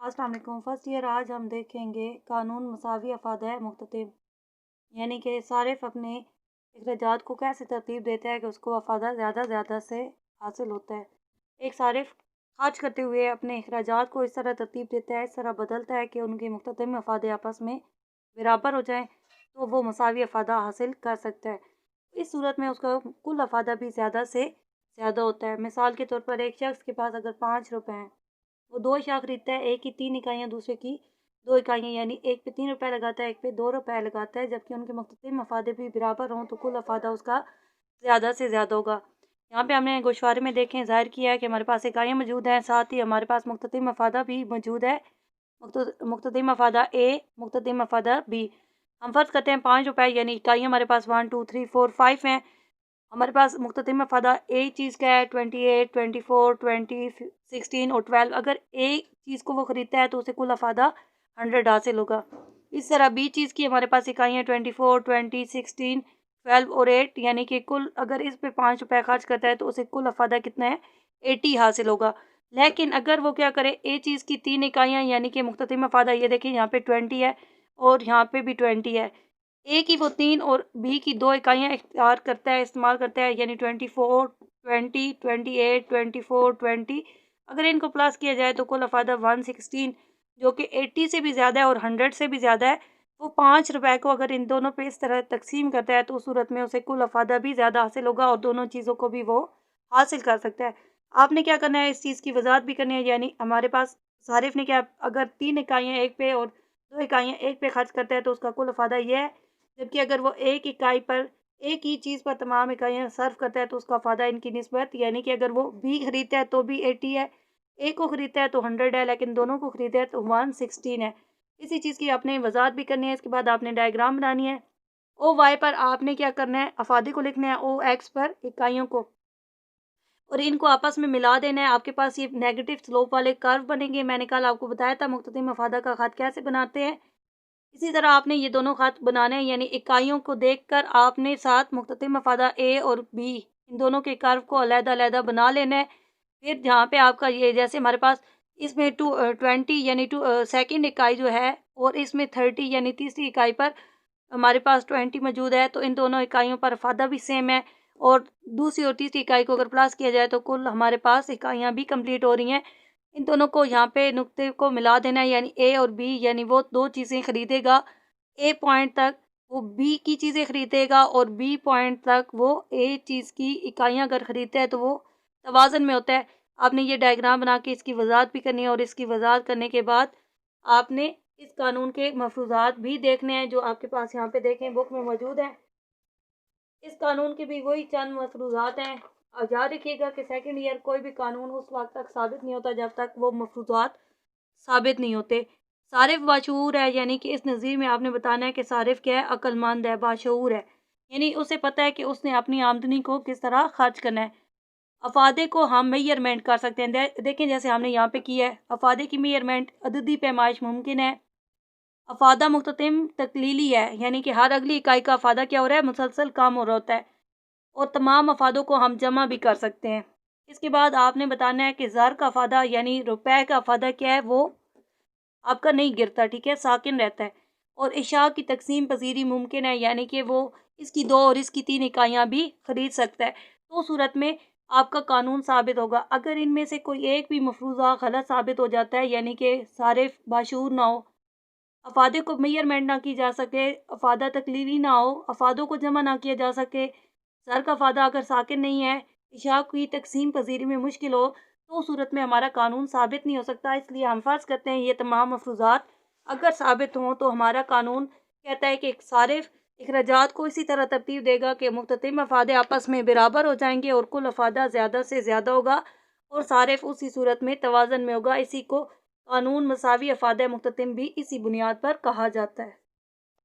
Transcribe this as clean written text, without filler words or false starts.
अस्सलाम वालेकुम। First year आज हम देखेंगे कानून मसावी अफादा मुख्ततिम, यानी कि सारिफ अपने अखराजात को कैसे तरतीब देता है कि उसको अफादा ज़्यादा से हासिल होता है। एक सारिफ खर्च करते हुए अपने अखराजात को इस तरह तरतीब देता है, इस तरह बदलता है कि उनके मुख्ततिम अफादे आपस में बराबर हो जाएँ, तो वो मसावी अफादा हासिल कर सकता है। इस सूरत में उसका कुल अफादा भी ज़्यादा से ज़्यादा होता है। मिसाल के तौर पर एक शख्स के पास अगर 5 रुपए हैं, वो 2 अशिया खरीदता है, एक की 3 इकाइयाँ, दूसरे की 2 इकाइयाँ, यानी एक पे 3 रुपए लगाता है, एक पे 2 रुपए लगाता है, जबकि उनके मुख्तलिफ मफादे भी बराबर हों तो कुल अफादा उसका ज़्यादा से ज़्यादा होगा। यहाँ पे हमने गोशवारे में देखें ज़ाहिर किया है कि हमारे पास इकाइयाँ मौजूद हैं, साथ ही हमारे पास मुख्तलिफ मफादा भी मौजूद है। मुख्तलिफ मफादा ए, मुख्तलिफ मफादा बी। हम फ़र्ज़ करते हैं 5 रुपए, यानी इकाइयाँ हमारे पास 1 2 3 4 5 हैं। हमारे पास मुख्तलिफ मफादा एक चीज़ का है 28, 24, 20, 16 और 12। अगर एक चीज़ को वो ख़रीदता है तो उसे कुल अफादा 100 हासिल होगा। इस तरह बी चीज़ की हमारे पास इकाइयाँ 24, 20, 16, 12 और 8, यानी कि कुल अगर इस पे 5 रुपये खर्च करता है तो उसे कुल अफादा कितना है 80 हासिल होगा। लेकिन अगर वो क्या करे, ए चीज़ की 3 इकाइयाँ, यानी कि मुख्तलिफ मफादा, ये देखिए यहाँ पे 20 है और यहाँ पे भी 20 है। ए की वो 3 और बी की 2 इकाइयाँ इख्तियार करता है, इस्तेमाल करता है, यानी 24, 20, 28, 24, 20। अगर इनको प्लस किया जाए तो कुल अफादा 116, जो कि 80 से भी ज़्यादा है और 100 से भी ज़्यादा है। वो 5 रुपए को अगर इन दोनों पे इस तरह तकसीम करता है तो उस सूरत में उसे कुल अफादा भी ज़्यादा हासिल होगा और दोनों चीज़ों को भी वो हासिल कर सकता है। आपने क्या करना है, इस चीज़ की वजाहत भी करनी है, यानी हमारे पास सारिफ ने क्या, अगर 3 इकाइयाँ एक पे और 2 इकाइयाँ एक पे खर्च करता है तो उसका कुल अफादा ये है, जबकि अगर वो एक इकाई पर, एक ही चीज़ पर तमाम इकाइयाँ सर्व करता है तो उसका फ़ायदा इनकी निस्बत, यानी कि अगर वो बी खरीदता है तो भी 80 है, ए को खरीदता है तो 100 है, लेकिन दोनों को खरीदा है तो 116 है। इसी चीज़ की आपने वजाहत भी करनी है। इसके बाद आपने डायग्राम बनानी है। ओ वाई पर आपने क्या करना है, अफादे को लिखना है, ओ एक्स पर इकाइयों को, और इनको आपस में मिला देना है। आपके पास ये नेगेटिव स्लोप वाले कर्व बनेंगे। मैंने कल आपको बताया था मुख्तलिफ मफादा का खत कैसे बनाते हैं। इसी तरह आपने ये दोनों खत बनाने हैं, यानी इकाइयों को देखकर आपने साथ मुख्तलिफ मफादा ए और बी, इन दोनों के कर्व को अलग-अलग बना लेना है। फिर जहाँ पे आपका ये, जैसे हमारे पास इसमें 20 यानी सेकंड इकाई जो है, और इसमें 30 यानी तीसरी इकाई पर हमारे पास 20 मौजूद है, तो इन दोनों इकाइयों पर अफादा भी सेम है। और दूसरी और तीसरी इकाई को अगर प्लस किया जाए तो कुल हमारे पास इकाइयाँ भी कंप्लीट हो रही हैं। इन दोनों को यहाँ पे नुक्ते को मिला देना है, यानी ए और बी, यानी वो 2 चीज़ें खरीदेगा ए पॉइंट तक, वो बी की चीज़ें खरीदेगा, और बी पॉइंट तक वो ए चीज़ की इकाइयाँ अगर खरीदता है तो वो तवाज़न में होता है। आपने ये डायग्राम बना के इसकी वजाहत भी करनी है, और इसकी वजाहत करने के बाद आपने इस कानून के मफरूज़ात भी देखने हैं जो आपके पास यहाँ पे देखें बुक में मौजूद है। इस कानून के भी वही चंद मफरूज़ात हैं। और याद रखिएगा कि सेकंड ईयर कोई भी कानून उस वक्त तक साबित नहीं होता जब तक वो मफरूज़ात साबित नहीं होते। सारिफ बाशऊर है, यानी कि इस नज़ीर में आपने बताना है कि सारिफ क्या है, अक्लमंद है, बाशऊर है, यानी उसे पता है कि उसने अपनी आमदनी को किस तरह खर्च करना है। अफादे को हम मेजरमेंट कर सकते हैं। देखें जैसे हमने यहाँ पे किया है, अफादे की मेजरमेंट अददी पैमाइश मुमकिन है। अफादा मुख्ततिम तकलीली है, यानी कि हर अगली इकाई का अफादा क्या हो रहा है, मुसलसल कम हो रहा होता है, और तमाम अफादों को हम जमा भी कर सकते हैं। इसके बाद आपने बताना है कि ज़र का अफादा यानी रुपए का अफादा क्या है, वो आपका नहीं गिरता, ठीक है, साकिन रहता है। और इशा की तकसीम पजीरी मुमकिन है, यानी कि वो इसकी 2 और इसकी 3 इकाइयाँ भी खरीद सकता है। तो सूरत में आपका कानून साबित होगा। अगर इनमें से कोई एक भी मफरूज़ा गलत साबित हो जाता है, यानी कि सारिफ बाशऊर ना हो, अफादे को मेजरमेंट ना की जा सके, अफादा तकलीली ना हो, अफादों को जमा ना किया जा सके, सर का अफादा अगर साकिन नहीं है, इशा की तकसीम पजीरी में मुश्किल हो, तो उस सूरत में हमारा कानून साबित नहीं हो सकता। इसलिए हम फ़र्ज़ करते हैं ये तमाम मफरूज़ात अगर साबित हों तो हमारा कानून कहता है कि एक सारिफ अखराजात को इसी तरह तरतीब देगा कि मुख्तलिफ मफादे आपस में बराबर हो जाएंगे और कुल अफादा ज़्यादा से ज़्यादा होगा, और सारिफ उसी सूरत में तवाज़न में होगा। इसी को कानून मसावी अफादा मुख्ततिम भी इसी बुनियाद पर कहा जाता है।